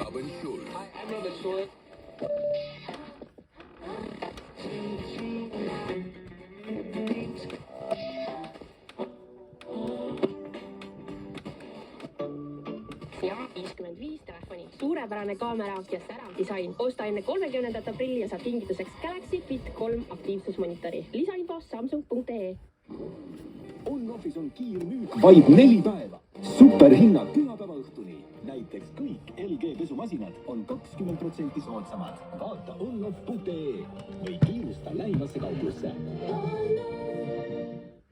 aber nicht schuld. I'm not sure. Ja 55 telefoni. Suurepärane kaamera ja särav disain. Osta enne 30. aprilli ja saab kingituseks Galaxy Fit 3 aktiivsusmonitori. Lisainfo samsung.ee. On-Offis on kiirmüük vaid 4 päeva. Superhinnad pühapäeva õhtuni. Näiteks kõik LG pesumasinad on 20% soodsamad. Vaata onoff.ee või kiirusta lähimasse kauplusse.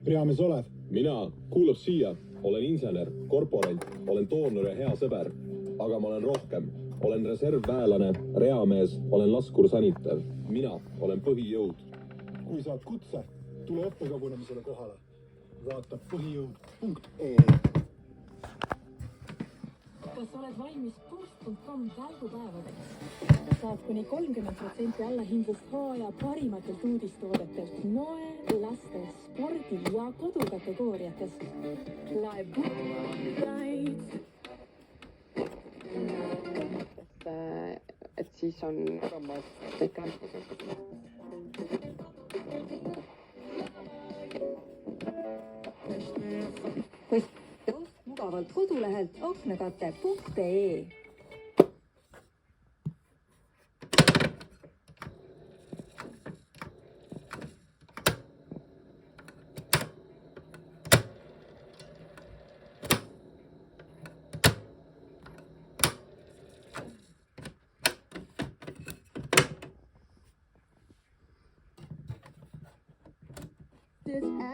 Peamees Olev. Mina, kuulab siia. Olen insener, korporant, olen doonor ja hea sõber. Aga ma olen rohkem. Olen reservväelane, reamees, olen laskursanitav. Mina olen põhijõud. Kui saad kutse, tule õppekogunemisele kohale. Vaata põhijõud.ee. Kas oled valmis post.com talgupäevadeks? Saad kuni 30% allahingu ja parimatelt uudistoodetelt moe, laste, spordi ja kodukategooriates. Lae et siis on mugavalt kodulehelt aknakate.ee.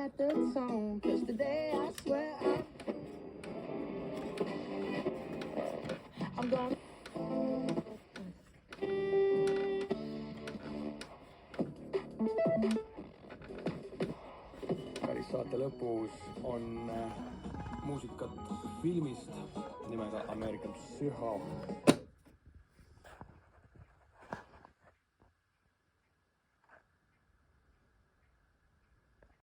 at the tone, 'cause today I swear I'm gonna päris saate lõpus on muusikat filmist nimega American Psycho.